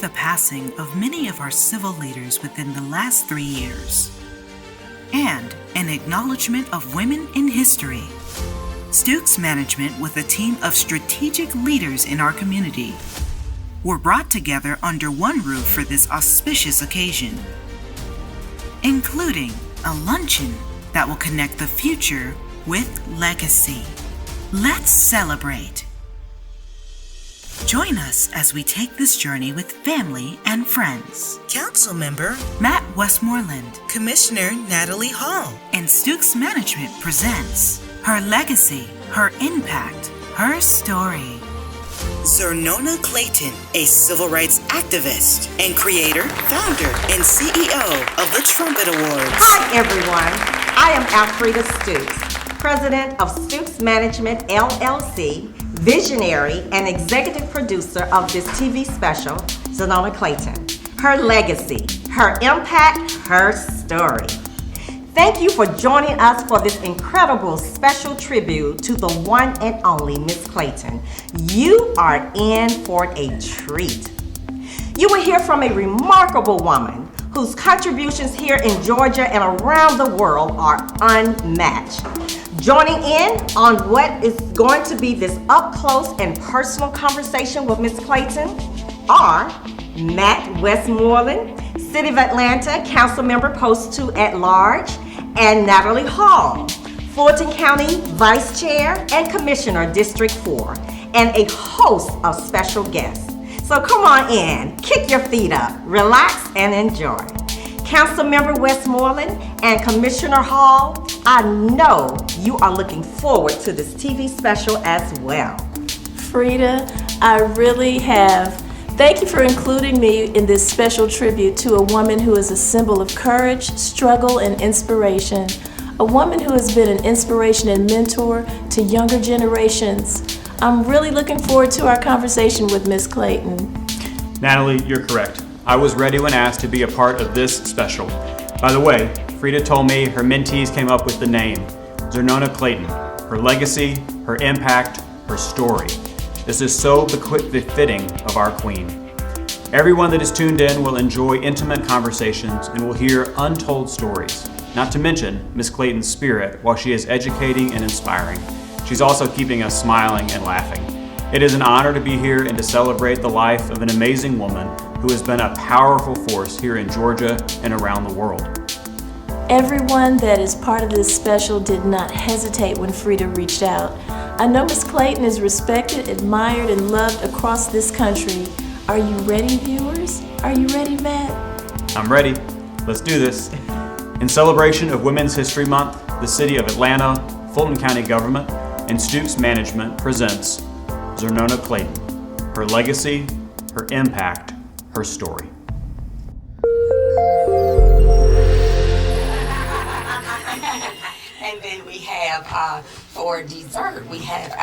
the passing of many of our civil leaders within the last 3 years, and an acknowledgement of women in history, Stukes Management, with a team of strategic leaders in our community, were brought together under one roof for this auspicious occasion, including a luncheon that will connect the future with legacy. Let's celebrate. Join us as we take this journey with family and friends. Councilmember Matt Westmoreland, Commissioner Natalie Hall, and Stukes Management presents HerLegacy, HerImpact, HerStory. Xernona Clayton, a civil rights activist and creator, founder, and CEO of the Trumpet Awards. Hi everyone, I am Alfreda Stukes, President of Stukes Management LLC, visionary and executive producer of this TV special, Xernona Clayton. Her legacy, her impact, her story. Thank you for joining us for this incredible special tribute to the one and only Miss Clayton. You are in for a treat. You will hear from a remarkable woman whose contributions here in Georgia and around the world are unmatched. Joining in on what is going to be this up-close and personal conversation with Miss Clayton are Matt Westmoreland, City of Atlanta Council Member Post 2 at Large, and Natalie Hall, Fulton County Vice Chair and Commissioner District 4, and a host of special guests. So come on in, kick your feet up, relax, and enjoy. Councilmember Westmoreland and Commissioner Hall, I know you are looking forward to this TV special as well. Frida, I really have. Thank you for including me in this special tribute to a woman who is a symbol of courage, struggle, and inspiration. A woman who has been an inspiration and mentor to younger generations. I'm really looking forward to our conversation with Miss Clayton. Natalie, you're correct. I was ready when asked to be a part of this special. By the way, Frida told me her mentees came up with the name, Xernona Clayton. Her legacy, her impact, her story. This is so befitting of our queen. Everyone that is tuned in will enjoy intimate conversations and will hear untold stories, not to mention Miss Clayton's spirit while she is educating and inspiring. She's also keeping us smiling and laughing. It is an honor to be here and to celebrate the life of an amazing woman who has been a powerful force here in Georgia and around the world. Everyone that is part of this special did not hesitate when Frida reached out. I know Miss Clayton is respected, admired, and loved across this country. Are you ready, viewers? Are you ready, Matt? I'm ready. Let's do this. In celebration of Women's History Month, the City of Atlanta, Fulton County Government, and Stukes Management presents Xernona Clayton, her legacy, her impact, her story. And then we have, for dessert, we have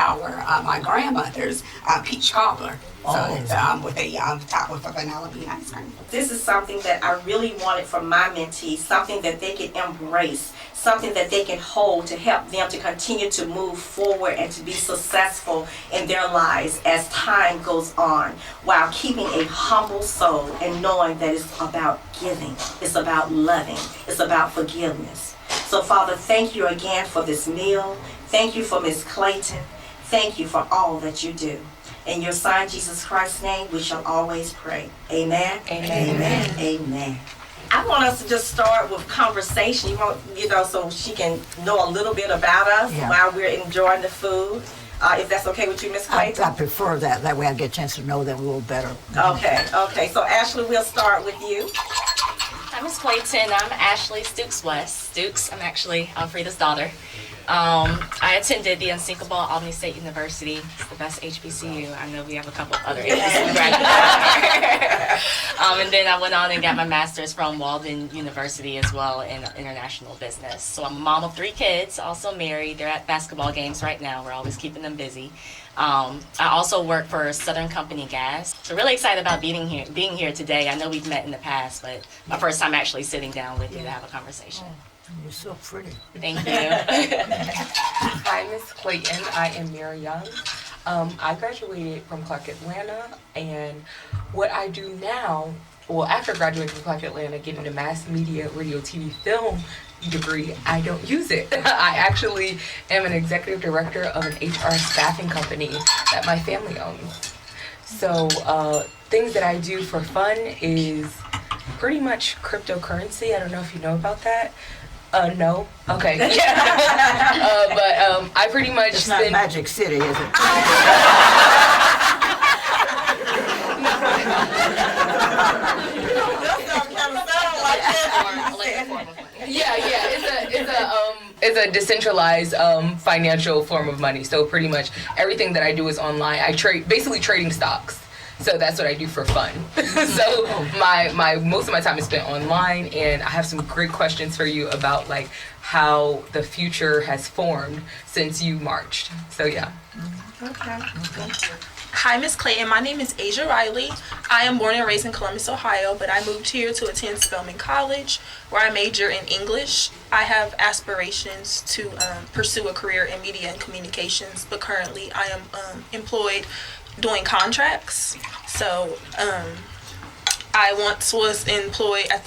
my grandmother's peach cobbler. So it's with a top with a vanilla bean ice cream. This is something that I really wanted from my mentees, something that they can embrace, something that they can hold to help them to continue to move forward and to be successful in their lives as time goes on, while keeping a humble soul and knowing that it's about giving, it's about loving, it's about forgiveness. So Father, thank you again for this meal. Thank you for Miss Clayton. Thank you for all that you do. In your son, Jesus Christ's name, we shall always pray. Amen. Amen. Amen. Amen. I want us to just start with conversation, so she can know a little bit about us while we're enjoying the food. If that's okay with you, Miss Clayton? I prefer that. That way I get a chance to know them a little better. Okay. So Ashley, we'll start with you. Hi, Miss Clayton. I'm Ashley Stukes West. Stukes, I'm actually Alfreda's daughter. I attended the unsinkable Albany State University. It's the best HBCU. I know we have a couple of other HBCU graduates. And then I went on and got my master's from Walden University as well in international business. So I'm a mom of 3 kids, also married. They're at basketball games right now. We're always keeping them busy. I also work for Southern Company Gas. So really excited about being here today. I know we've met in the past, but my first time actually sitting down with you to have a conversation. You're so pretty. Thank you. Hi, Miss Clayton. I am Mary Young. I graduated from Clark Atlanta, and What I do now, well, after graduating from Clark Atlanta, getting a mass media, radio, TV, film degree, I don't use it. I actually am an executive director of an HR staffing company that my family owns. So things that I do for fun is pretty much cryptocurrency. I don't know if you know about that. No. Okay. Yeah. But I pretty much It's not Magic City, is it? Yeah. It's a decentralized financial form of money. So pretty much everything that I do is online. I trade, basically trading stocks. So that's what I do for fun. So my most of my time is spent online, and I have some great questions for you about like how the future has formed since you marched. So yeah. Okay. Hi, Miss Clayton. My name is Asia Riley. I am born and raised in Columbus, Ohio, but I moved here to attend Spelman College, where I major in English. I have aspirations to pursue a career in media and communications, but currently I am employed doing contracts. So I once was employed at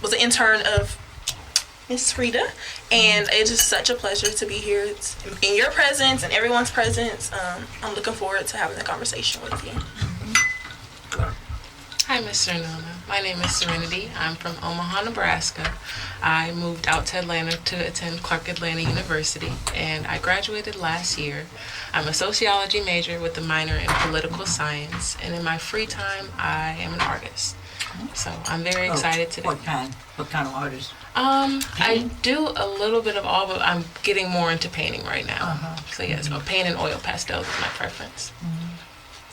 was an intern of Miss Frida, and it is such a pleasure to be here. It's in your presence and everyone's presence. I'm looking forward to having a conversation with you. Hi, Miss Xernona. My name is Serenity. I'm from Omaha, Nebraska. I moved out to Atlanta to attend Clark Atlanta University, and I graduated last year. I'm a sociology major with a minor in political science, and in my free time, I am an artist. So I'm very excited today. What kind of artist? I do a little bit of all, but I'm getting more into painting right now. So yes, paint and oil pastels is my preference.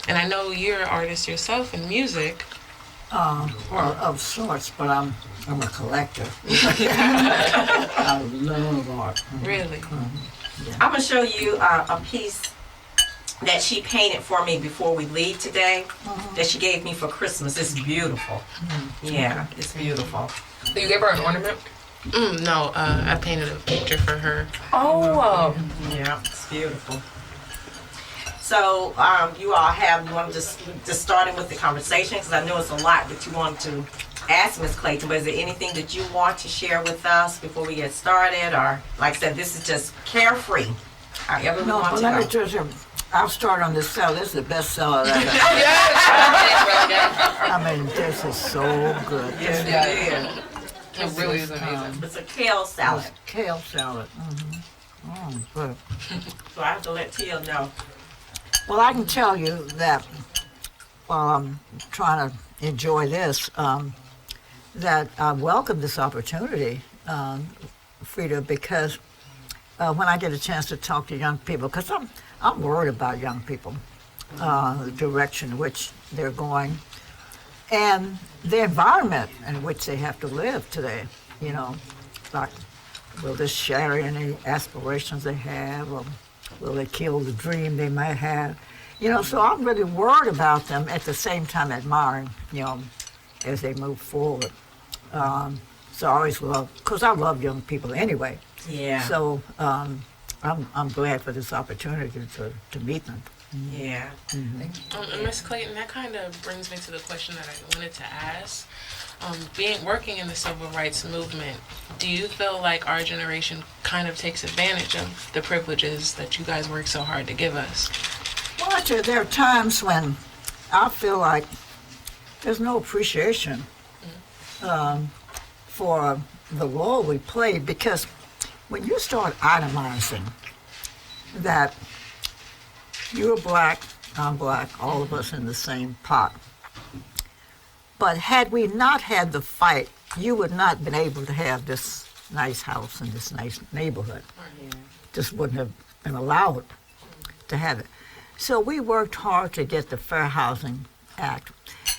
And I know you're an artist yourself in music. Well, of sorts, but I'm a collector. I love art. Really? Yeah. I'm gonna show you a piece that she painted for me before we leave today. That she gave me for Christmas. It's beautiful. Yeah, it's beautiful. So you gave her an ornament? No, I painted a picture for her. Oh. Yeah, it's beautiful. So you all you want to just starting with the conversation, because I know it's a lot that you want to ask Ms. Clayton, but is there anything that you want to share with us before we get started? Or, like I said, this is just carefree. However we want to let go. me just, I'll start on this seller. This is the best seller that I mean, this is so good. Yes, It really is amazing. it's a kale salad. Kale salad. Good. So I have to let Tia know. Well, I can tell you that while I'm trying to enjoy this, that I welcome this opportunity, Frida, because when I get a chance to talk to young people, because I'm worried about young people, the direction in which they're going, and the environment in which they have to live today. You know, like, will this shatter any aspirations they have, or will they kill the dream they might have? You know, so I'm really worried about them, at the same time admiring, you know, as they move forward. So I always love, because I love young people anyway. Yeah. So I'm glad for this opportunity to meet them. Yeah. And Ms. Clayton, that kind of brings me to the question that I wanted to ask. Working in the civil rights movement, do you feel like our generation kind of takes advantage of the privileges that you guys work so hard to give us? Well, actually, there are times when I feel like there's no appreciation for the role we play, because when you start itemizing that you're black, I'm black, all of us in the same pot. But had we not had the fight, you would not have been able to have this nice house and this nice neighborhood. Just wouldn't have been allowed to have it. So we worked hard to get the Fair Housing Act.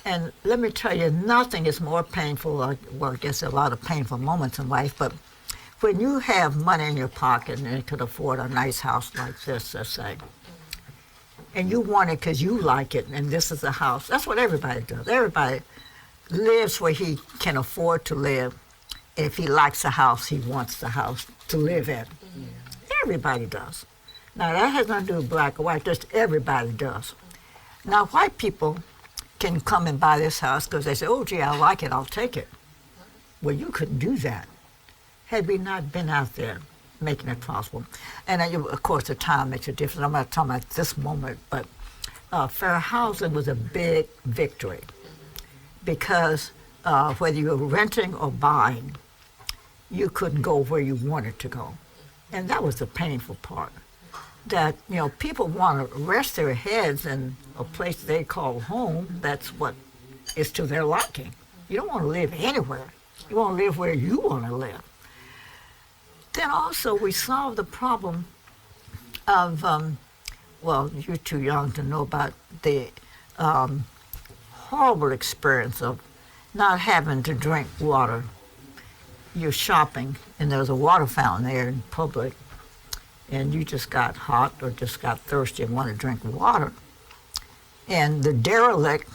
And let me tell you, nothing is more painful, well, I guess there are a lot of painful moments in life, but when you have money in your pocket and you could afford a nice house like this, let's say, and you want it because you like it, and this is a house, that's what everybody does. Everybody lives where he can afford to live. If he likes a house, he wants the house to live in. Everybody does. Now, that has nothing to do with black or white, just everybody does. Now, white people can come and buy this house because they say, oh, gee, I like it, I'll take it. Well, you couldn't do that had we not been out there making it possible. And of course, the time makes a difference. I'm not talking about this moment, but fair housing was a big victory because whether you were renting or buying, you couldn't go where you wanted to go. And that was the painful part. That, people want to rest their heads in a place they call home. That's what is to their liking. You don't want to live anywhere. You want to live where you want to live. Then also we solved the problem of, well, you're too young to know about the horrible experience of not having to drink water. You're shopping and there's a water fountain there in public and you just got hot or just got thirsty and want to drink water. And the derelict,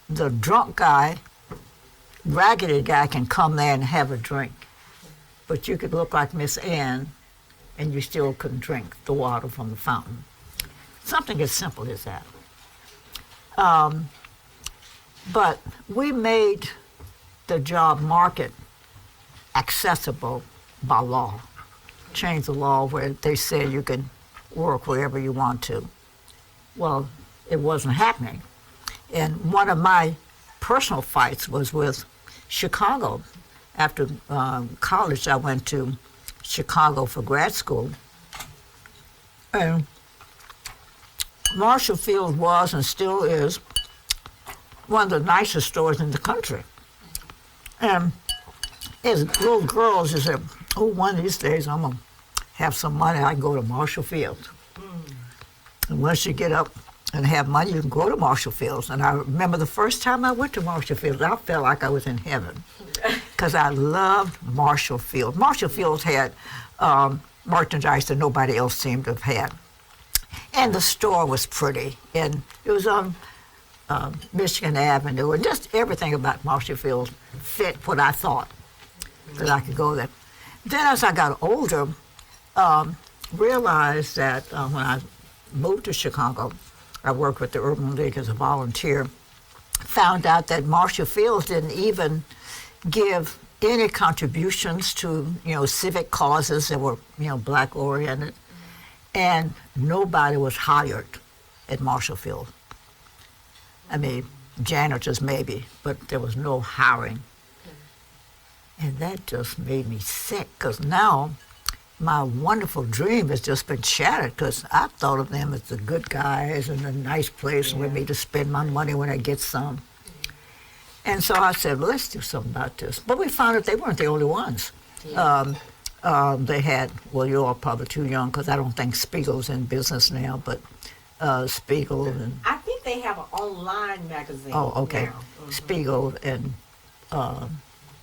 the drunk guy, raggedy guy can come there and have a drink. But you could look like Miss Ann and you still couldn't drink the water from the fountain. Something as simple as that. But we made the job market accessible by law. Changed the law where they said you can work wherever you want to. Well, it wasn't happening. And one of my personal fights was with Chicago. After college, I went to Chicago for grad school. And Marshall Field was and still is one of the nicest stores in the country. And as little girls, you say, oh, one of these days I'm going to have some money, I can go to Marshall Field. And once you get up and have money, you can go to Marshall Fields. And I remember the first time I went to Marshall Fields, I felt like I was in heaven because I loved Marshall Field. Marshall Fields had merchandise that nobody else seemed to have had. And the store was pretty. And it was on Michigan Avenue. And just everything about Marshall Fields fit what I thought that I could go there. Then as I got older, realized that when I moved to Chicago, I worked with the Urban League as a volunteer, found out that Marshall Fields didn't even give any contributions to, civic causes that were, black oriented. And nobody was hired at Marshall Field. I mean, janitors maybe, but there was no hiring. And that just made me sick, because now my wonderful dream has just been shattered, because I thought of them as the good guys and a nice place with me to spend my money when I get some. And so I said, well, let's do something about this. But we found out they weren't the only ones. They had, well, you're all probably too young, because I don't think Spiegel's in business now, but Spiegel and... I think they have an online magazine. Oh, okay. Now. Mm-hmm. Spiegel and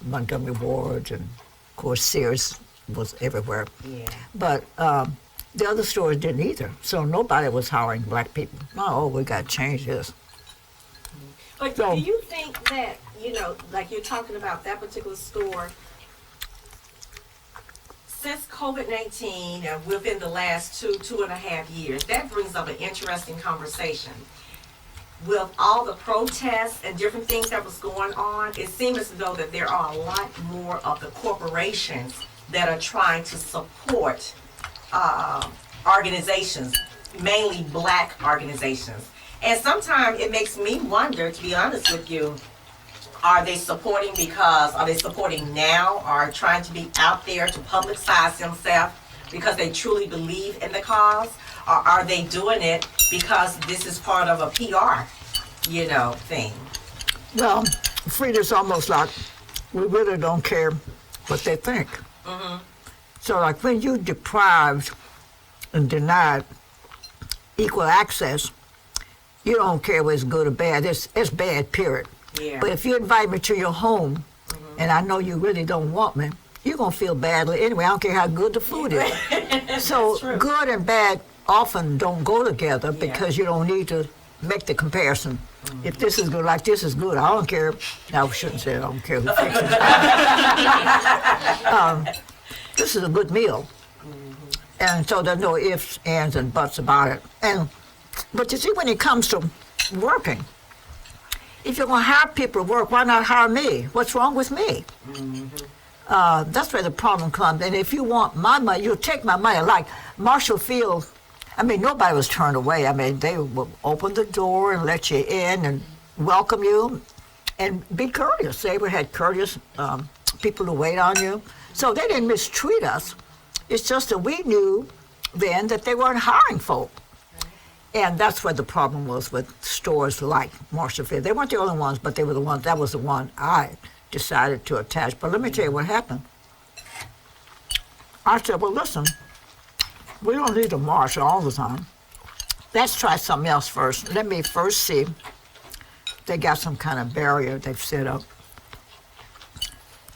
Montgomery Ward, and of course Sears was everywhere. Yeah. But the other stores didn't either, so nobody was hiring black people. Oh, we got to change this. But So- do you think that, like you're talking about that particular store, since COVID-19, within the last 2.5 years, that brings up an interesting conversation. With all the protests and different things that was going on, it seems as though that there are a lot more of the corporations that are trying to support organizations, mainly black organizations. And sometimes it makes me wonder, to be honest with you, are they supporting now, or trying to be out there to publicize themselves because they truly believe in the cause? Or are they doing it because this is part of a PR, thing? Well, Frida's almost like, we really don't care what they think. Mm-hmm. So like when you deprived and denied equal access, you don't care whether it's good or bad. It's bad, period. Yeah. But if you invite me to your home, and I know you really don't want me, you're going to feel badly anyway. I don't care how good the food is. So good and bad often don't go together because you don't need to make the comparison. If this is good, like this is good, I don't care. No, I shouldn't say I don't care who fixes it. This is a good meal. And so there's no ifs, ands, and buts about it. But you see, when it comes to working, if you're going to hire people to work, why not hire me? What's wrong with me? That's where the problem comes. And if you want my money, you'll take my money. Like Marshall Field, I mean, nobody was turned away. I mean, they would open the door and let you in and welcome you and be courteous. They would have courteous people to wait on you. So they didn't mistreat us. It's just that we knew then that they weren't hiring folk. And that's where the problem was with stores like Marshall Field. They weren't the only ones, but they were the ones, that was the one I decided to attach. But let me tell you what happened. I said, well, listen, we don't need a marshal all the time. Let's try something else first. Let me first see. They got some kind of barrier they've set up.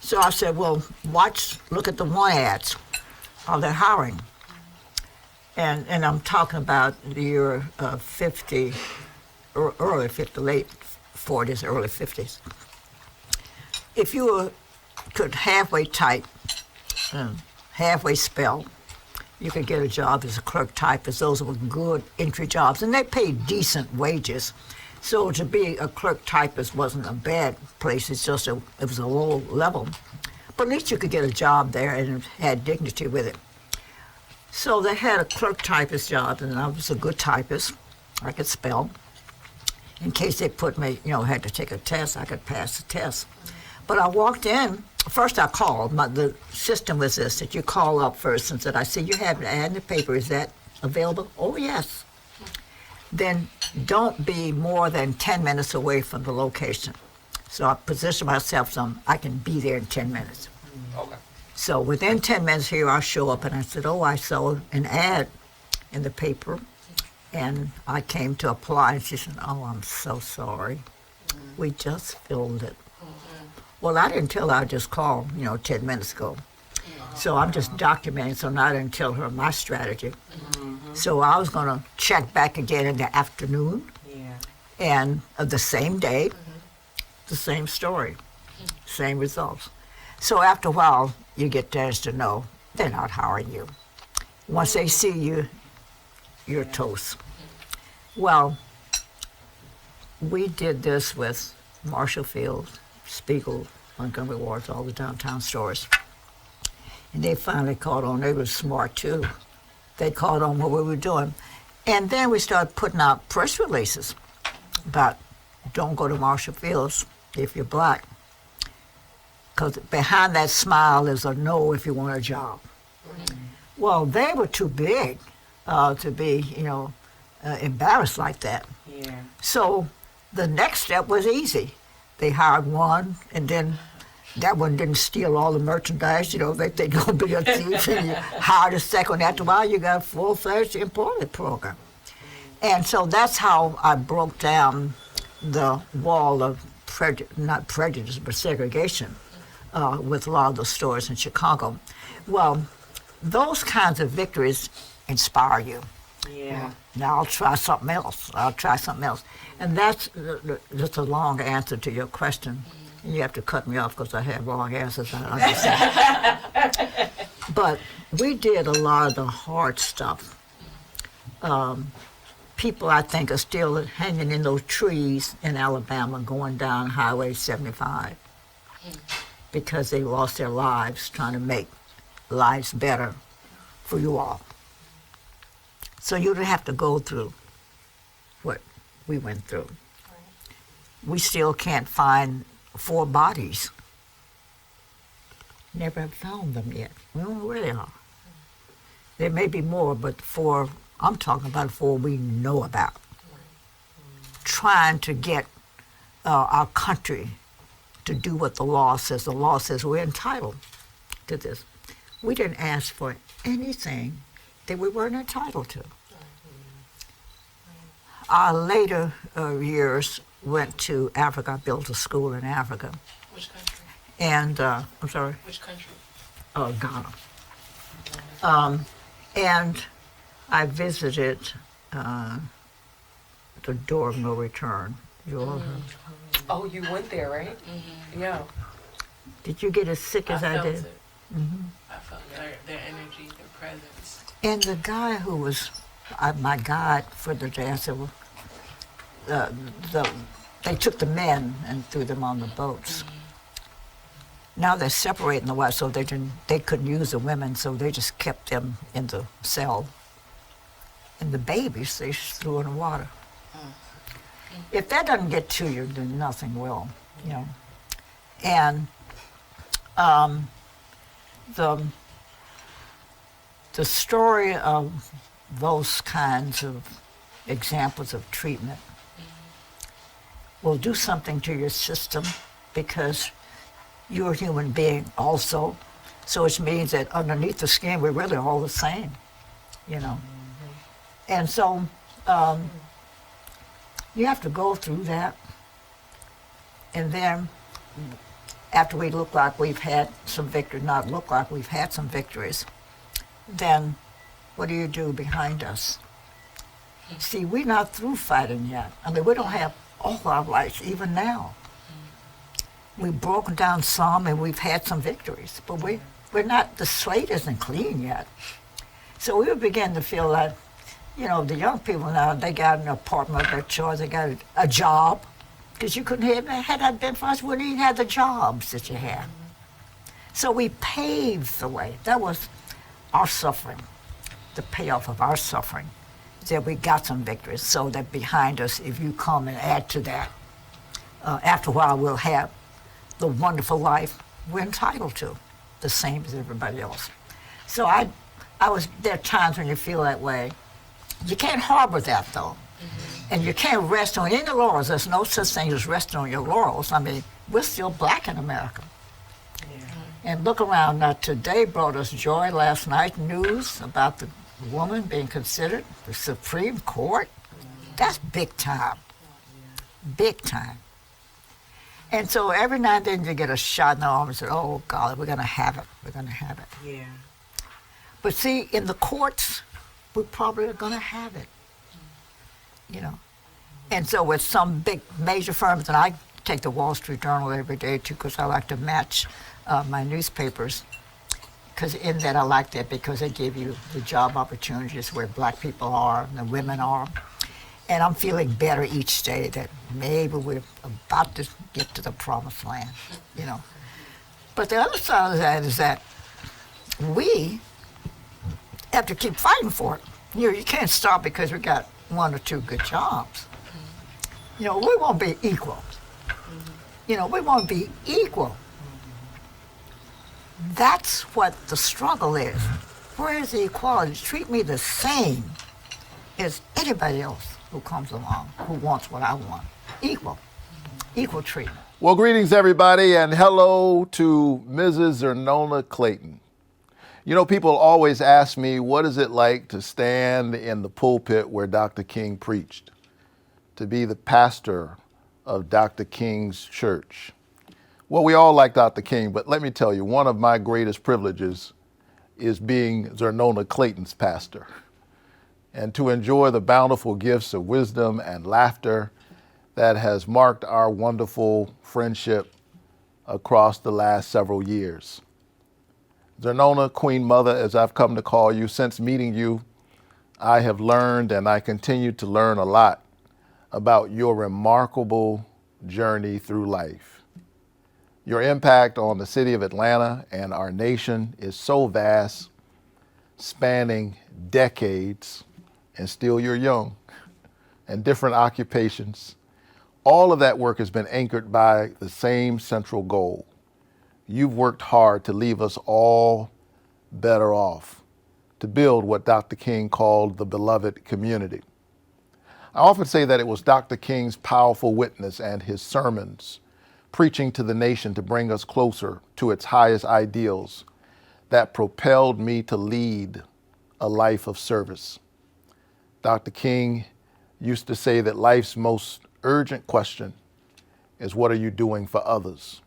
So I said, well, look at the one ads. How they're hiring. And I'm talking about the year 50, or early 50, late 40s, early 50s. If you could halfway type, halfway spell, you could get a job as a clerk typist. Those were good entry jobs, and they paid decent wages. So to be a clerk typist wasn't a bad place. It's just it was a low level. But at least you could get a job there and it had dignity with it. So they had a clerk typist job, and I was a good typist. I could spell. In case they put me, had to take a test, I could pass the test. But I walked in. First I called. The system was this, that you call up first and said, I see you have an ad in the paper. Is that available? Oh, yes. Then don't be more than 10 minutes away from the location. So I positioned myself so I can be there in 10 minutes. Okay. So within 10 minutes here, I show up and I said, I saw an ad in the paper and I came to apply. And she said, I'm so sorry. We just filled it. Well, I didn't tell her. I just called, 10 minutes ago. So I'm just documenting, so I didn't tell her my strategy. So I was going to check back again in the afternoon and the same day, the same story, same results. So after a while, you get chance to know they're not hiring you. Once they see you, you're toast. Well, we did this with Marshall Field, Spiegel, Montgomery Wards, all the downtown stores. And they finally caught on. They were smart too. They caught on what we were doing. And then we started putting out press releases about don't go to Marshall Fields if you're black. Because behind that smile is a no if you want a job. Well, they were too big to be, embarrassed like that. So the next step was easy. They hired one, and then that one didn't steal all the merchandise. They think they're going to be a thief, and you hired a second. After a while, you got a full-fledged employment program. And so that's how I broke down the wall of not prejudice, but segregation. With a lot of the stores in Chicago. Well, those kinds of victories inspire you. Yeah. Now I'll try something else. And that's just a long answer to your question. And you have to cut me off because I have long answers. I understand. But we did a lot of the hard stuff. People, I think, are still hanging in those trees in Alabama going down Highway 75. Because they lost their lives trying to make lives better for you all. So you don't have to go through what we went through. We still can't find 4 bodies. Never have found them yet. We don't know where they are. There may be more, but 4, I'm talking about 4 we know about. Trying to get our country to do what the law says. The law says we're entitled to this. We didn't ask for anything that we weren't entitled to. Our later years went to Africa. I built a school in Africa. Which country? And, I'm sorry? Which country? Ghana. And I visited the Door of No Return. You all heard? Oh, you went there, right? Yeah. Did you get as sick as I did? It. I felt their energy, their presence. And the guy who was my guide for the day, I said, well, that they took the men and threw them on the boats. Now they're separating the wives, so they couldn't use the women, so they just kept them in the cell. And the babies, they threw in the water. If that doesn't get to you, then nothing will, you know. And the story of those kinds of examples of treatment will do something to your system, because you're a human being also. So it means that underneath the skin, we're really all the same, you know. And so you have to go through that. And then after we look like we've had some victories, not look like we've had some victories, then what do you do behind us? See, we're not through fighting yet. I mean, we don't have all our rights even now. We've broken down some and we've had some victories, but we're not, the slate isn't clean yet. So we begin to feel like, you know, the young people now, they got an apartment of their choice, they got a job, because you couldn't have, had that been for us, we wouldn't even have the jobs that you had. So we paved the way. That was our suffering, the payoff of our suffering, that we got some victories, so that behind us, if you come and add to that, after a while we'll have the wonderful life we're entitled to, the same as everybody else. So there are times when you feel that way. You can't harbor that though. And you can't rest on any laurels. There's no such thing as resting on your laurels. I mean, we're still black in America. And look around, now today brought us joy last night, news about the woman being considered the Supreme Court. That's big time, big time. And so every now and then you get a shot in the arm and say, oh God, we're gonna have it, we're gonna have it. Yeah. But see, in the courts, we probably are gonna have it, you know. And so with some big major firms, and I take the Wall Street Journal every day too, because I like to match my newspapers, because in that I like that because they give you the job opportunities where black people are and the women are. And I'm feeling better each day that maybe we're about to get to the promised land, you know. But the other side of that is that we have to keep fighting for it. You know, you can't stop because we got one or two good jobs. You know, we won't be equal. You know, we won't be equal. That's what the struggle is. Where is the equality? Treat me the same as anybody else who comes along, who wants what I want. Equal. Equal treatment. Well, greetings, everybody, and hello to Mrs. Xernona Clayton. You know, people always ask me, what is it like to stand in the pulpit where Dr. King preached, to be the pastor of Dr. King's church? Well, we all like Dr. King, but let me tell you, one of my greatest privileges is being Xernona Clayton's pastor, and to enjoy the bountiful gifts of wisdom and laughter that has marked our wonderful friendship across the last several years. Xernona, Queen Mother, as I've come to call you, since meeting you, I have learned and I continue to learn a lot about your remarkable journey through life. Your impact on the city of Atlanta and our nation is so vast, spanning decades, and still you're young, and different occupations. All of that work has been anchored by the same central goal. You've worked hard to leave us all better off, to build what Dr. King called the beloved community. I often say that it was Dr. King's powerful witness and his sermons, preaching to the nation to bring us closer to its highest ideals, that propelled me to lead a life of service. Dr. King used to say that life's most urgent question is, what are you doing for others?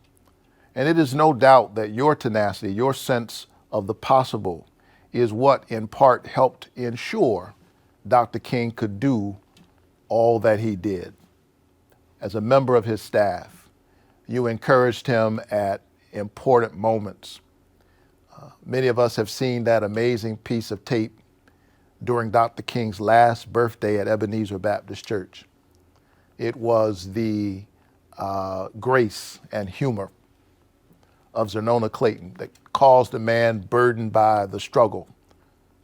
And it is no doubt that your tenacity, your sense of the possible, is what in part helped ensure Dr. King could do all that he did. As a member of his staff, you encouraged him at important moments. Many of us have seen that amazing piece of tape during Dr. King's last birthday at Ebenezer Baptist Church. It was the grace and humor of Xernona Clayton that caused a man burdened by the struggle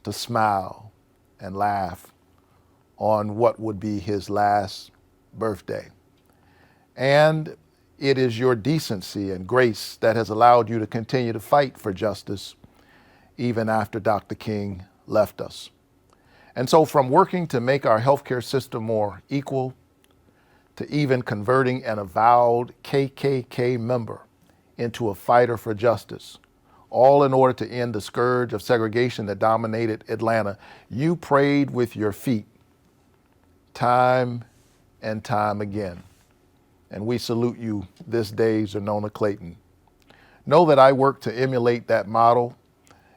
to smile and laugh on what would be his last birthday. And it is your decency and grace that has allowed you to continue to fight for justice even after Dr. King left us. And so from working to make our healthcare system more equal, to even converting an avowed KKK member into a fighter for justice, all in order to end the scourge of segregation that dominated Atlanta, you prayed with your feet time and time again. And we salute you this day, Xernona Clayton. Know that I work to emulate that model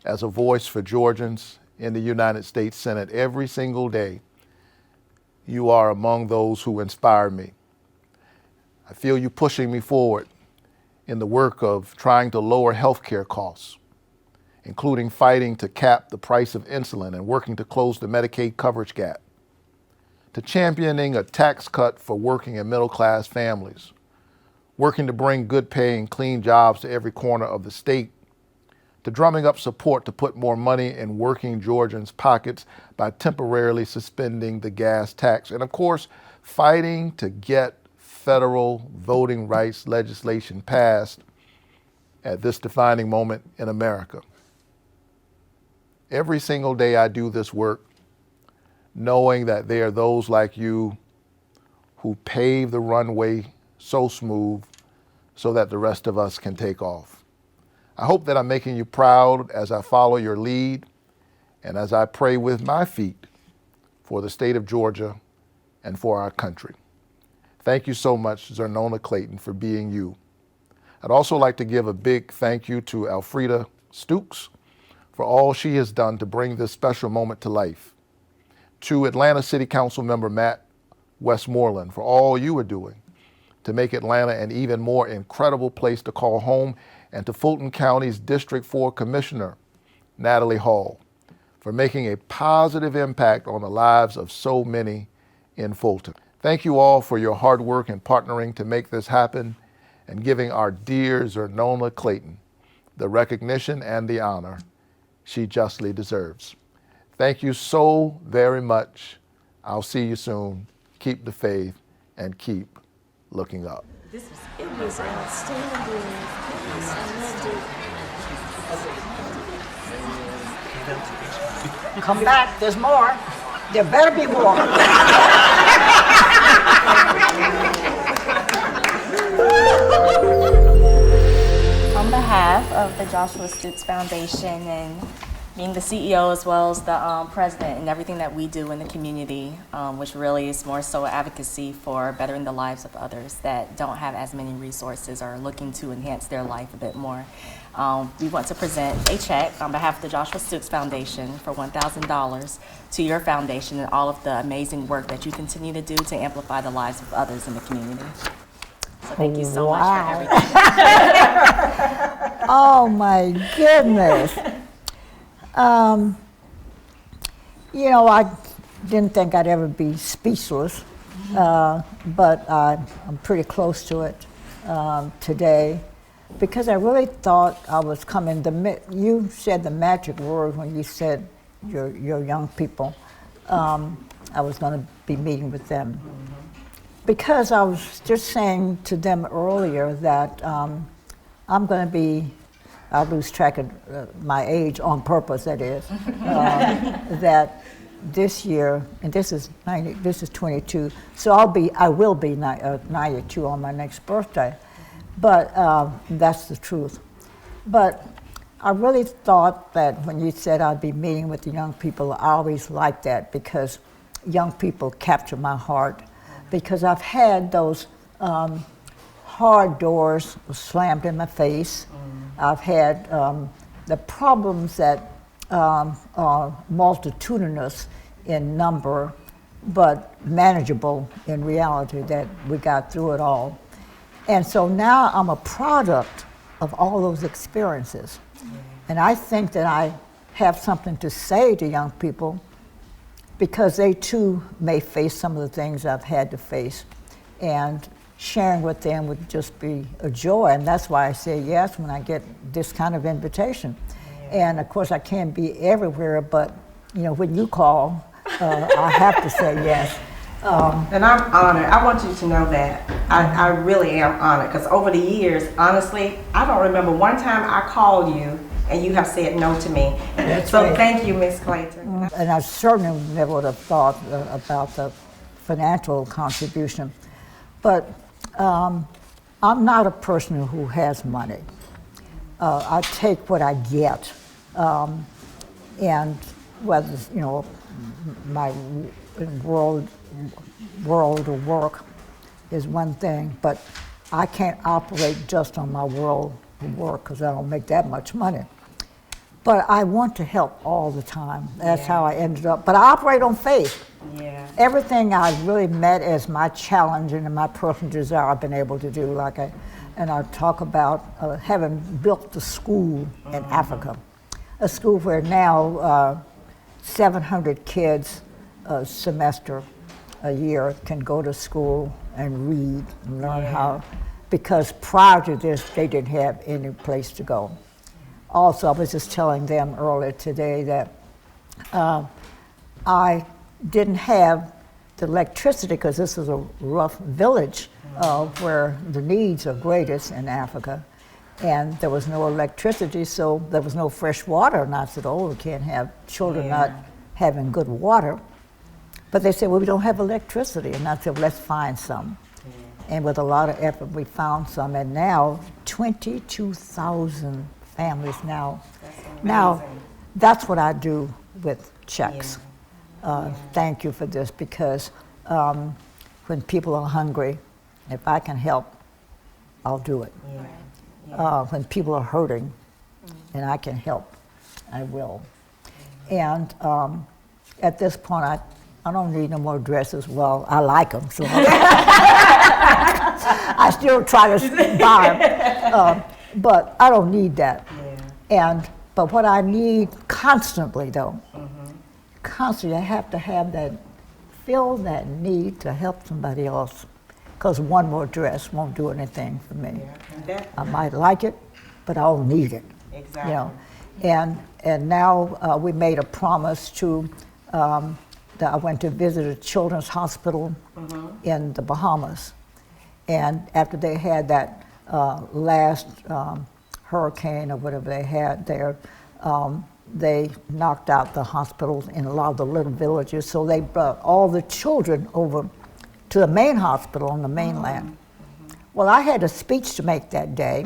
as a voice for Georgians in the United States Senate every single day. You are among those who inspire me. I feel you pushing me forward in the work of trying to lower healthcare costs, including fighting to cap the price of insulin and working to close the Medicaid coverage gap, to championing a tax cut for working and middle-class families, working to bring good paying, clean jobs to every corner of the state, to drumming up support to put more money in working Georgians' pockets by temporarily suspending the gas tax, and of course, fighting to get federal voting rights legislation passed at this defining moment in America. Every single day I do this work, knowing that there are those like you who pave the runway so smooth so that the rest of us can take off. I hope that I'm making you proud as I follow your lead and as I pray with my feet for the state of Georgia and for our country. Thank you so much, Xernona Clayton, for being you. I'd also like to give a big thank you to Alfreda Stukes for all she has done to bring this special moment to life. To Atlanta City Council member Matt Westmoreland for all you are doing to make Atlanta an even more incredible place to call home, and to Fulton County's District 4 Commissioner Natalie Hall for making a positive impact on the lives of so many in Fulton. Thank you all for your hard work and partnering to make this happen and giving our dear Xernona Clayton the recognition and the honor she justly deserves. Thank you so very much. I'll see you soon. Keep the faith and keep looking up. It was outstanding. Come back, there's more. There better be more. On behalf of the Joshua Stukes Foundation and being the CEO as well as the president and everything that we do in the community, which really is more so advocacy for bettering the lives of others that don't have as many resources or are looking to enhance their life a bit more. We want to present a check on behalf of the Joshua Stukes Foundation for $1,000 to your foundation and all of the amazing work that you continue to do to amplify the lives of others in the community. So thank you so much for everything. Oh my goodness. You know, I didn't think I'd ever be speechless, but I'm pretty close to it today, because I really thought I was coming. You said the magic word when you said your young people. I was going to be meeting with them, because I was just saying to them earlier that I'm going to be. I lose track of my age on purpose, that is, that this year, and this is 22, so I will be 92 on my next birthday, but that's the truth. But I really thought that when you said I'd be meeting with the young people, I always liked that, because young people capture my heart, because I've had those hard doors slammed in my face. I've had the problems that are multitudinous in number, but manageable in reality, that we got through it all. And so now I'm a product of all those experiences. And I think that I have something to say to young people, because they too may face some of the things I've had to face. And sharing with them would just be a joy, and that's why I say yes when I get this kind of invitation. And of course, I can't be everywhere, but when you call, I have to say yes. And I'm honored. I want you to know that. I really am honored, because over the years, honestly, I don't remember one time I called you and you have said no to me. So right. Thank you, Miss Clayton. And I certainly never would have thought about the financial contribution. But I'm not a person who has money. I take what I get. And whether, my world of work is one thing, but I can't operate just on my world of work because I don't make that much money. But I want to help all the time. That's how I ended up. But I operate on faith. Yeah. Everything I've really met as my challenge and my personal desire I've been able to do. And I talk about having built the school in Africa, a school where now 700 kids a semester, a year, can go to school and read and learn how, because prior to this, they didn't have any place to go. Also, I was just telling them earlier today that I didn't have the electricity, because this is a rough village where the needs are greatest in Africa, and there was no electricity, so there was no fresh water. And I said, oh, we can't have children not having good water. But they said, well, we don't have electricity. And I said, well, let's find some. And with a lot of effort, we found some. And now, 22,000 families now. Now, that's what I do with checks. Thank you for this, because when people are hungry, if I can help, I'll do it. When people are hurting and I can help, I will. And at this point, I don't need no more dresses. Well, I like them, so I still try to buy them. But I don't need that. But what I need constantly, though, constantly, I have to have that, feel that need to help somebody else, because one more dress won't do anything for me. I might like it, but I don't need it. Exactly. And now we made a promise to, that I went to visit a children's hospital in the Bahamas. And after they had that last hurricane or whatever they had there, they knocked out the hospitals in a lot of the little villages. So they brought all the children over to the main hospital on the mainland. Well, I had a speech to make that day,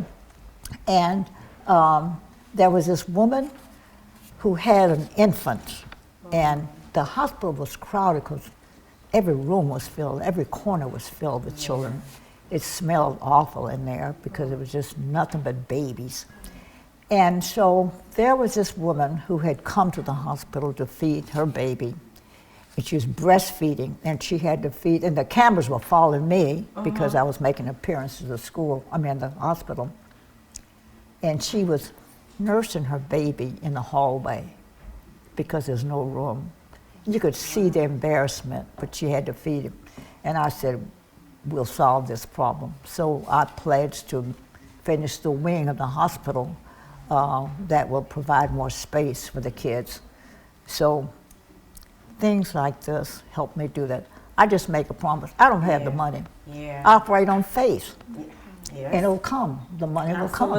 and there was this woman who had an infant, and the hospital was crowded because every room was filled, every corner was filled with children. It smelled awful in there because it was just nothing but babies. And so there was this woman who had come to the hospital to feed her baby, and she was breastfeeding, and she had to feed, and the cameras were following me because I was making appearances at the hospital. And she was nursing her baby in the hallway because there's no room. You could see the embarrassment, but she had to feed him. And I said, we'll solve this problem. So I pledged to finish the wing of the hospital that will provide more space for the kids. So things like this help me do that. I just make a promise. I don't have the money. I operate on faith. And it'll come. The money will come.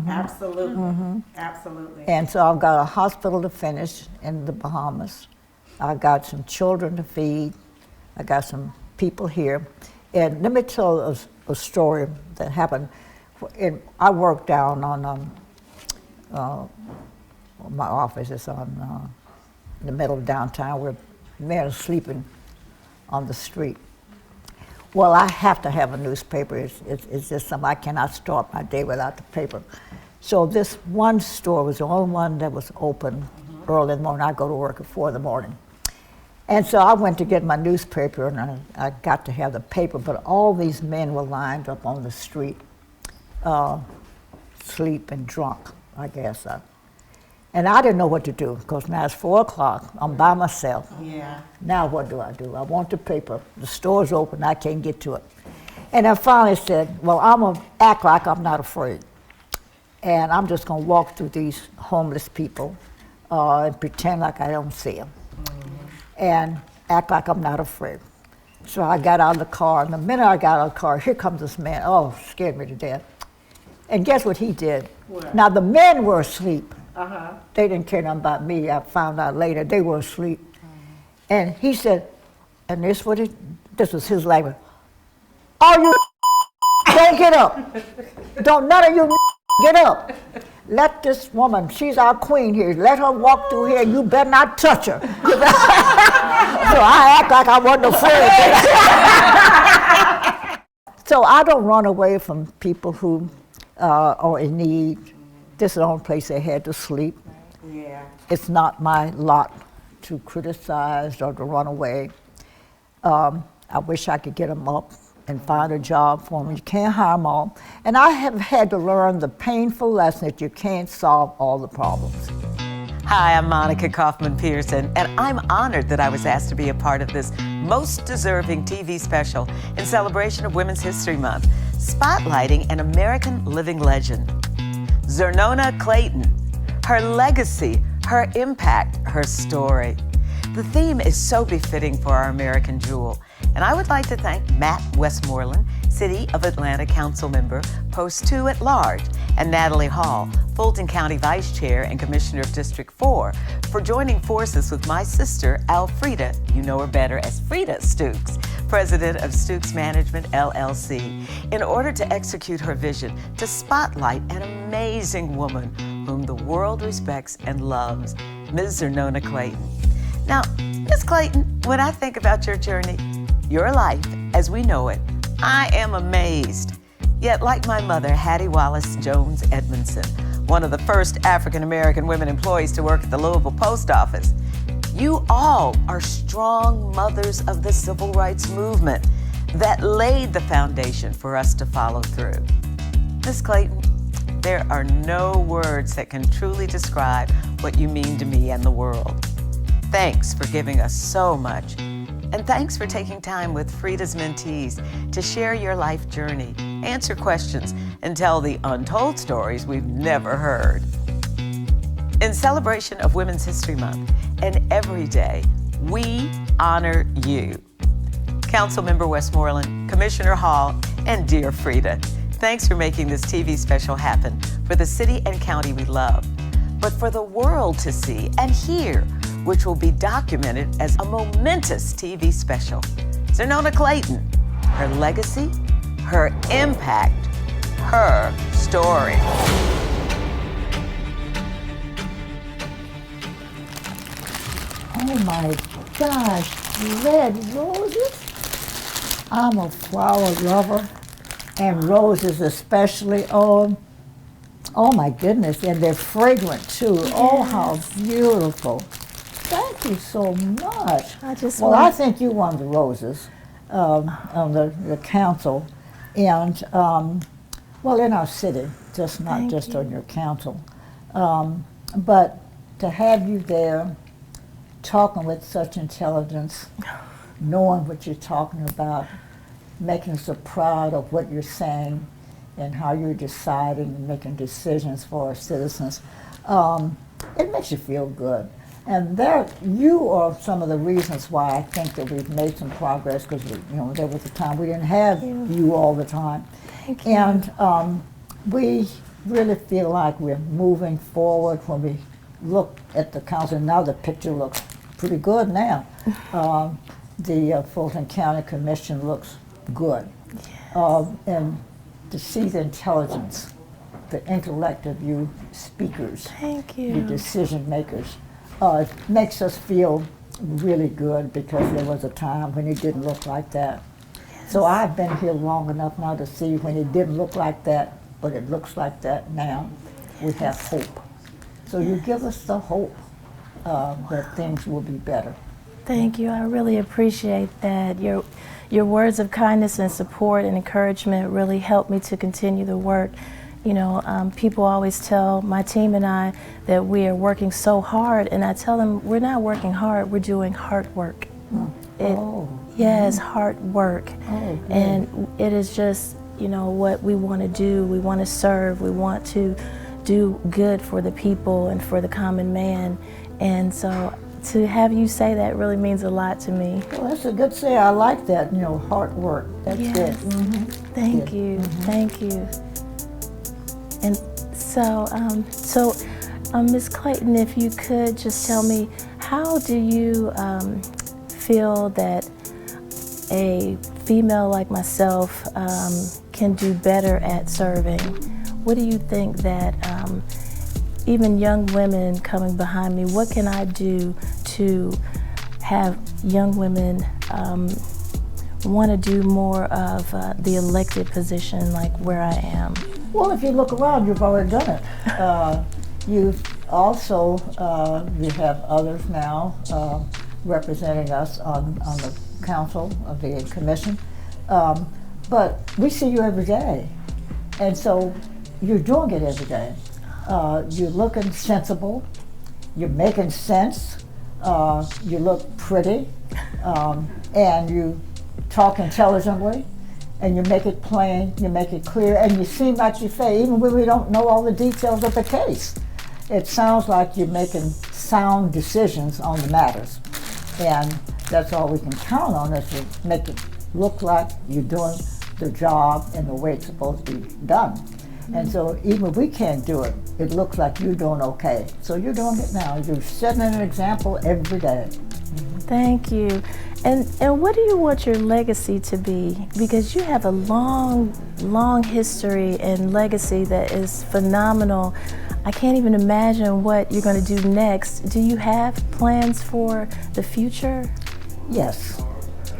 Absolutely. Absolutely. And so I've got a hospital to finish in the Bahamas. I got some children to feed. I got some people here. And let me tell a story that happened. I work down on, my office is on in the middle of downtown, where men are sleeping on the street. Well, I have to have a newspaper. It's just something, I cannot start my day without the paper. So this one store was the only one that was open early in the morning. I go to work at 4 in the morning. And so I went to get my newspaper, and I got to have the paper, but all these men were lined up on the street, asleep and drunk, I guess. And I didn't know what to do, because now it's 4 o'clock, I'm by myself. Now what do? I want the paper. The store's open, I can't get to it. And I finally said, well, I'm going to act like I'm not afraid. And I'm just going to walk through these homeless people and pretend like I don't see them. And act like I'm not afraid. So I got out of the car, and the minute I got out of the car, here comes this man. Oh, scared me to death. And guess what he did? What? Now, the men were asleep. They didn't care nothing about me. I found out later they were asleep. And he said, and this was his language, all you don't get up. Don't none of you get up. Let this woman, she's our queen here, let her walk through here, you better not touch her. So I act like I wasn't afraid. So I don't run away from people who are in need. This is the only place they had to sleep. Yeah. It's not my lot to criticize or to run away. I wish I could get them up and find a job for them. You can't hire them all. And I have had to learn the painful lesson that you can't solve all the problems. Hi, I'm Monica Kaufman-Pearson, and I'm honored that I was asked to be a part of this most deserving TV special in celebration of Women's History Month, spotlighting an American living legend, Xernona Clayton, her legacy, her impact, her story. The theme is so befitting for our American jewel, and I would like to thank Matt Westmoreland, City of Atlanta Council Member, Post 2 at Large, and Natalie Hall, Fulton County Vice Chair and Commissioner of District 4, for joining forces with my sister, Alfreda, you know her better as Frida Stukes, President of Stukes Management, LLC, in order to execute her vision to spotlight an amazing woman whom the world respects and loves, Ms. Xernona Clayton. Now, Ms. Clayton, when I think about your journey, your life as we know it, I am amazed. Yet, like my mother, Hattie Wallace Jones Edmondson, one of the first African-American women employees to work at the Louisville Post Office, you all are strong mothers of the civil rights movement that laid the foundation for us to follow through. Ms. Clayton, there are no words that can truly describe what you mean to me and the world. Thanks for giving us so much. And thanks for taking time with Frida's mentees to share your life journey, answer questions, and tell the untold stories we've never heard. In celebration of Women's History Month and every day, we honor you. Councilmember Westmoreland, Commissioner Hall, and dear Frida, thanks for making this TV special happen for the city and county we love, but for the world to see and hear, which will be documented as a momentous TV special. Xernona Clayton, her legacy, her impact, her story. Oh my gosh, red roses? I'm a flower lover, and roses especially. Oh my goodness, and they're fragrant too. Yes. Oh, how beautiful. Thank you so much. I think you won the roses on the council, and in our city, just not just on your council. But to have you there, talking with such intelligence, knowing what you're talking about, making us so proud of what you're saying and how you're deciding and making decisions for our citizens, it makes you feel good. And you are some of the reasons why I think that we've made some progress, because there was a time we didn't have you all the time. Thank you. And we really feel like we're moving forward when we look at the council. Now the picture looks pretty good now. The Fulton County Commission looks good. Yes. And to see the intelligence, the intellect of you speakers, you decision makers, it makes us feel really good, because there was a time when it didn't look like that. Yes. So I've been here long enough now to see when it didn't look like that, but it looks like that now. We have hope. So you give us the hope that things will be better. Thank you. I really appreciate that. Your words of kindness and support and encouragement really helped me to continue the work. People always tell my team and I that we are working so hard, and I tell them we're not working hard, we're doing hard work. Yes, hard work. And it is just, what we want to do. We want to serve. We want to do good for the people and for the common man. And so to have you say that really means a lot to me. Well, that's a good say. I like that, hard work. That's good. Thank you. Thank you. And so, Ms. Clayton, if you could just tell me, how do you feel that a female like myself can do better at serving? What do you think that even young women coming behind me, what can I do to have young women want to do more of the elected position like where I am? Well, if you look around, you've already done it. You've also, you have others now representing us on the council of the commission. But we see you every day. And so you're doing it every day. You're looking sensible. You're making sense. You look pretty. And you talk intelligently. And you make it plain, you make it clear, and you seem like you say, even when we don't know all the details of the case, it sounds like you're making sound decisions on the matters. And that's all we can count on, is to make it look like you're doing the job in the way it's supposed to be done. And so even if we can't do it, it looks like you're doing okay. So you're doing it now. You're setting an example every day. Thank you. And what do you want your legacy to be? Because you have a long history and legacy that is phenomenal. I can't even imagine what you're going to do next. Do you have plans for the future? Yes.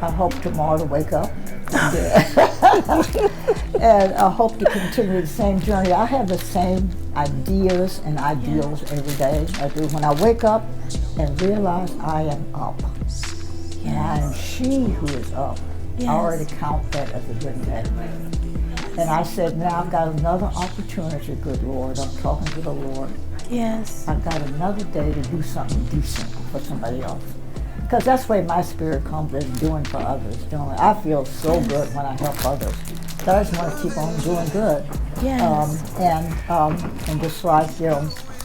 I hope tomorrow to wake up. And I hope to continue the same journey. I have the same ideas and ideals every day. I do. When I wake up and realize I am up. And I am she who is up. I already count that as a good day. And I said, now I've got another opportunity, good Lord. I'm talking to the Lord. Yes. I've got another day to do something decent for somebody else. Because that's where my spirit comes, is doing for others. I feel so good when I help others. So I just want to keep on doing good. Yes. And just like,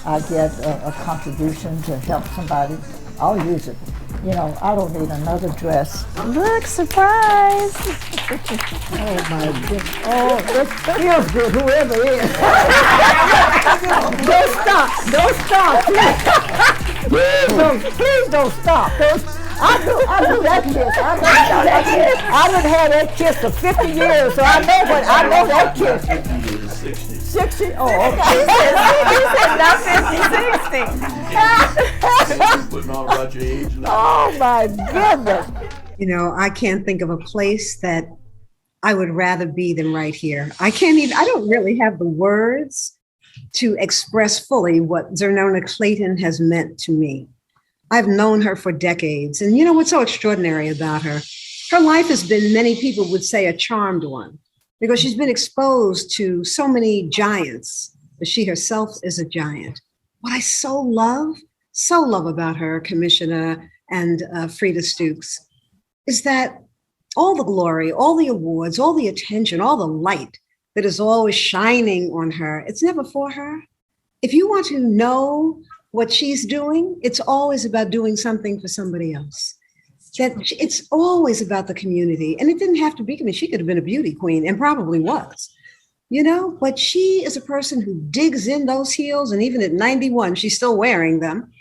I get a contribution to help somebody, I'll use it. I don't need another dress. Look, surprise! Oh my goodness. Oh, this feels good, whoever it is. Don't stop. Please don't stop. I knew that kiss. I done had that kiss for 50 years, so I know that kiss. 60? Oh, okay. Not 50, 60. Oh my goodness. I can't think of a place that I would rather be than right here. I don't really have the words to express fully what Xernona Clayton has meant to me. I've known her for decades. And what's so extraordinary about her? Her life has been, many people would say, a charmed one, because she's been exposed to so many giants, but she herself is a giant. What I so love about her, Commissioner and Freda Stukes, is that all the glory, all the awards, all the attention, all the light that is always shining on her, it's never for her. If you want to know what she's doing, it's always about doing something for somebody else. That it's always about the community. And it didn't have to be, she could have been a beauty queen and probably was, but she is a person who digs in those heels. And even at 91, she's still wearing them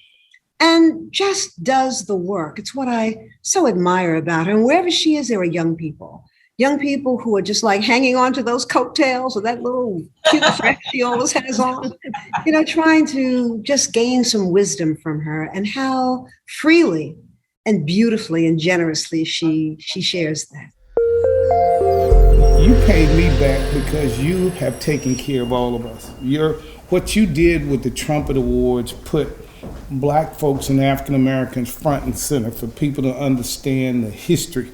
and just does the work. It's what I so admire about her. And wherever she is, there are young people who are just like hanging on to those coattails or that little cute dress she always has on, trying to just gain some wisdom from her, and how freely and beautifully and generously she shares that. You paid me back because you have taken care of all of us. What you did with the Trumpet Awards put Black folks and African Americans front and center for people to understand the history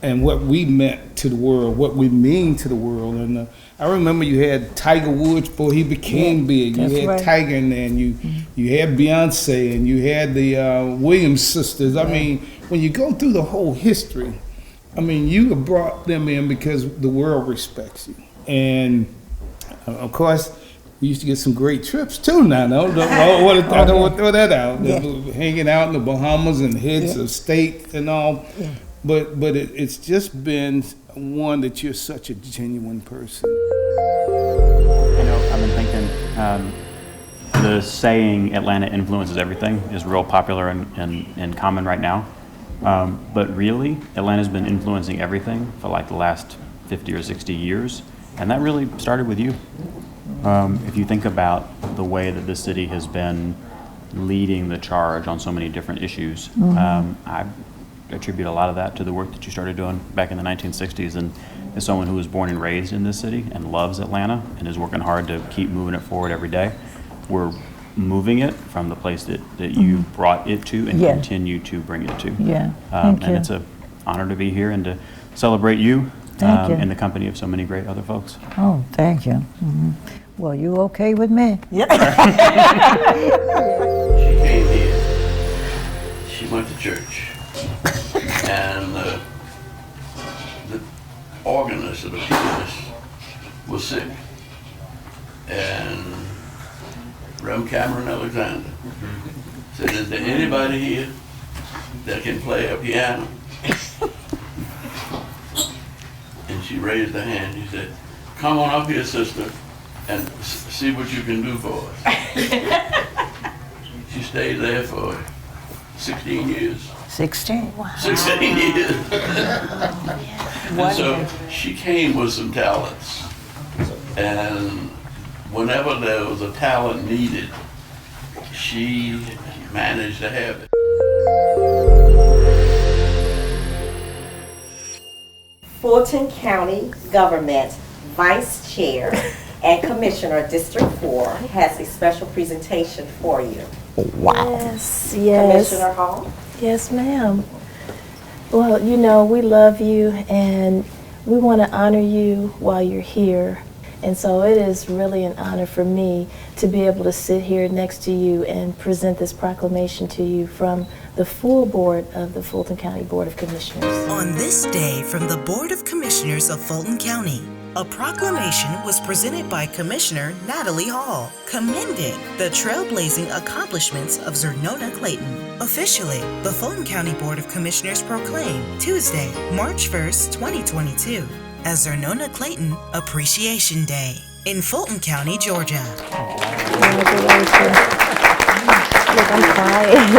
and what we meant to the world, what we mean to the world. And I remember you had Tiger Woods before he became big. You had right. Tiger in there, and you had Beyonce, and you had the Williams sisters. I mean, when you go through the whole history, I mean, you have brought them in because the world respects you. And of course, we used to get some great trips too now. I don't want to throw that out. Hanging out in the Bahamas and heads of state and all. Yeah. But it's just been one that you're such a genuine person. You know, I've been thinking the saying Atlanta influences everything is real popular and common right now. But really, Atlanta's been influencing everything for like the last 50 or 60 years. And that really started with you. If you think about the way that this city has been leading the charge on so many different issues, I attribute a lot of that to the work that you started doing back in the 1960s. And as someone who was born and raised in this city and loves Atlanta and is working hard to keep moving it forward every day, we're moving it from the place that you brought it to and continue to bring it to. And it's an honor to be here and to celebrate you. In the company of so many great other folks. Oh, thank you. Well, you okay with me? She came here. She went to church. And the organist or the pianist was sick. And Reverend Cameron Alexander said, "Is there anybody here that can play a piano?" And she raised her hand. She said, "Come on up here, sister, and see what you can do for us." She stayed there for 16 years. 16? Wow. 16 years. And so she came with some talents. And whenever there was a talent needed, she managed to have it. Fulton County Government Vice Chair and Commissioner District 4 has a special presentation for you. Wow. Yes. Commissioner Hall? Yes, ma'am. Well, you know, we love you and we want to honor you while you're here. And so it is really an honor for me to be able to sit here next to you and present this proclamation to you from the full board of the Fulton County Board of Commissioners. On this day from the Board of Commissioners of Fulton County, a proclamation was presented by Commissioner Natalie Hall, commending the trailblazing accomplishments of Xernona Clayton. Officially, the Fulton County Board of Commissioners proclaimed Tuesday, March 1st, 2022, as Xernona Clayton Appreciation Day in Fulton County, Georgia. Congratulations. Look, I'm crying.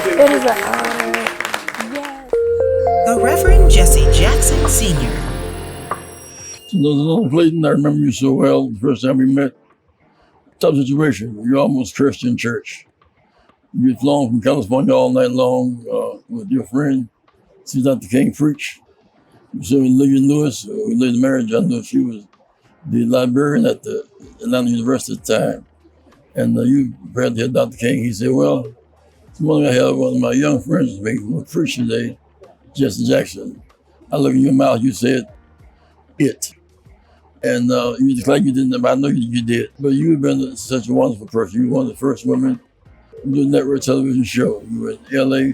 It is an honor. Yes. The Reverend Jesse Jackson Sr. Xernona Clayton, I remember you so well the first time we met. Tough situation. You're almost Christian church. You'd flown from California all night long with your friend, see Dr. King preach. So Lillian Lewis, who later married, I know she was the librarian at the Atlanta University at the time. And you prepared to hear Dr. King. He said, "Well, this morning I had one of my young friends who preach today, Jesse Jackson. I look in your mouth, you said, it. And you declared you didn't, but I know you did. But you've been such a wonderful person. You were one of the first women to do a network television show. You were in LA,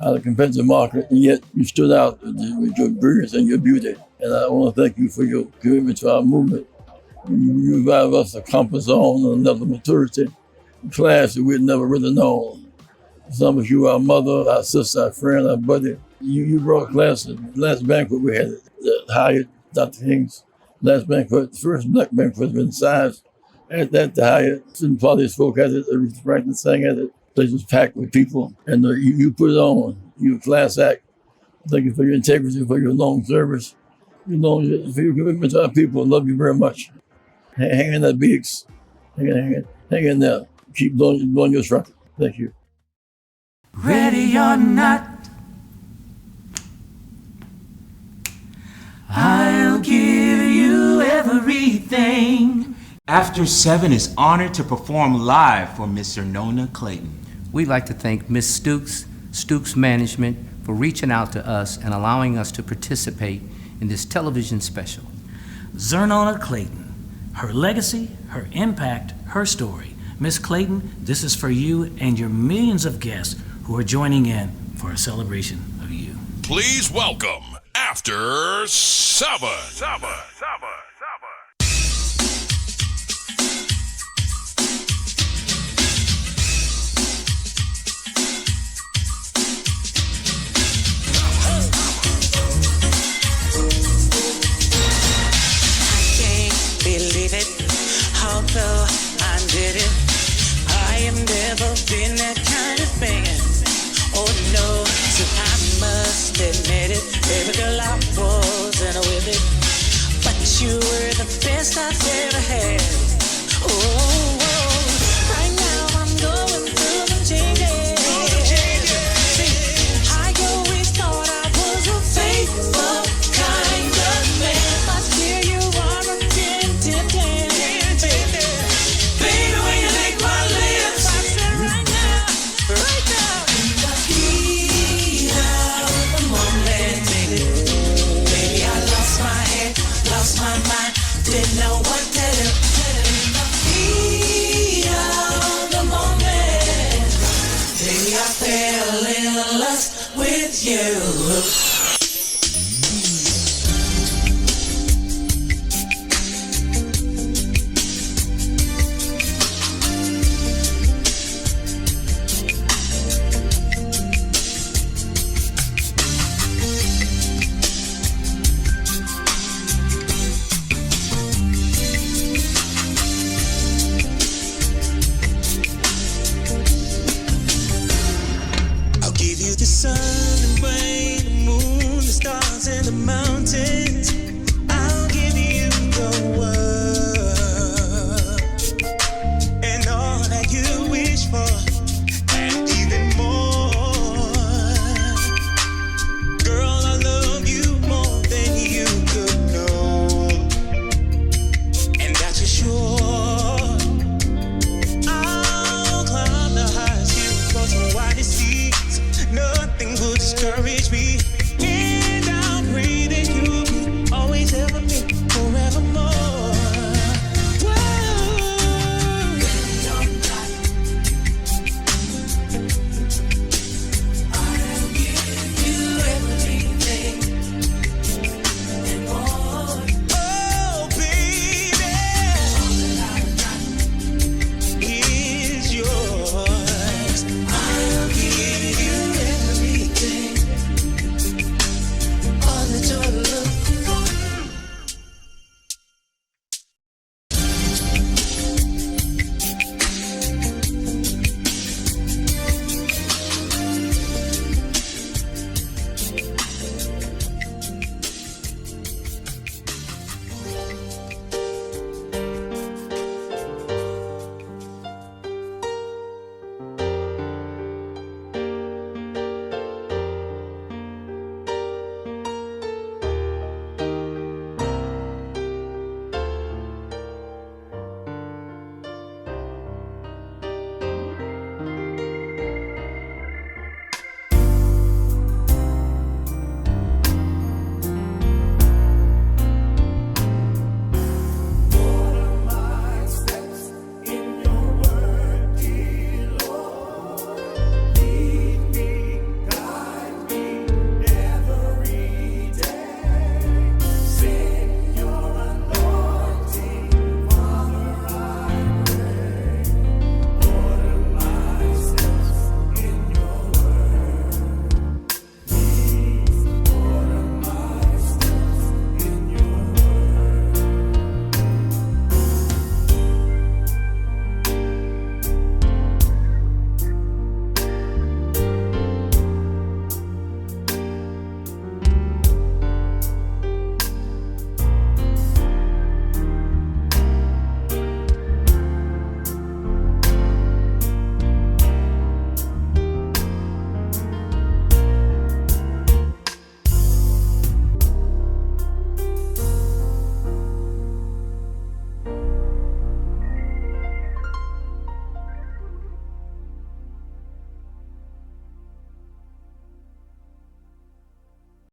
had a competitive market, and yet you stood out with your brilliance and your beauty. And I want to thank you for your commitment to our movement. You revived us a comfort zone and a level of maturity, class that we'd never really known. Some of you, our mother, our sister, our friend, our buddy. You brought class to the last banquet we had at Hyatt, Dr. King's last banquet, the first black banquet in size. At that, the Hyatt, student parties folk at it, Aretha Franklin sang at it. The place was packed with people, and you put it on. You a class act. Thank you for your integrity, for your long service, for your commitment to our people. I love you very much. Hang in that Biggs. Hang in there. Keep blowing your trumpet. Thank you. Ready or not, I'll give you everything. After 7 is honored to perform live for Miss Xernona Clayton. We'd like to thank Miss Stukes, Stukes Management, for reaching out to us and allowing us to participate in this television special. Xernona Clayton, her legacy, her impact, her story. Miss Clayton, this is for you and your millions of guests who are joining in for a celebration of you. Please welcome After 7. Believe it, although I did it, I have never been that kind of man. Oh no, so I must admit it, baby girl, I wasn't with it, but you were the best I've ever had. Oh, right now I'm going through the changes. See, I always thought I was a faithful kind of man, but here you are. Didn't know what to do. Heat of the moment. Baby, I fell in lust with you. Nothing will discourage me.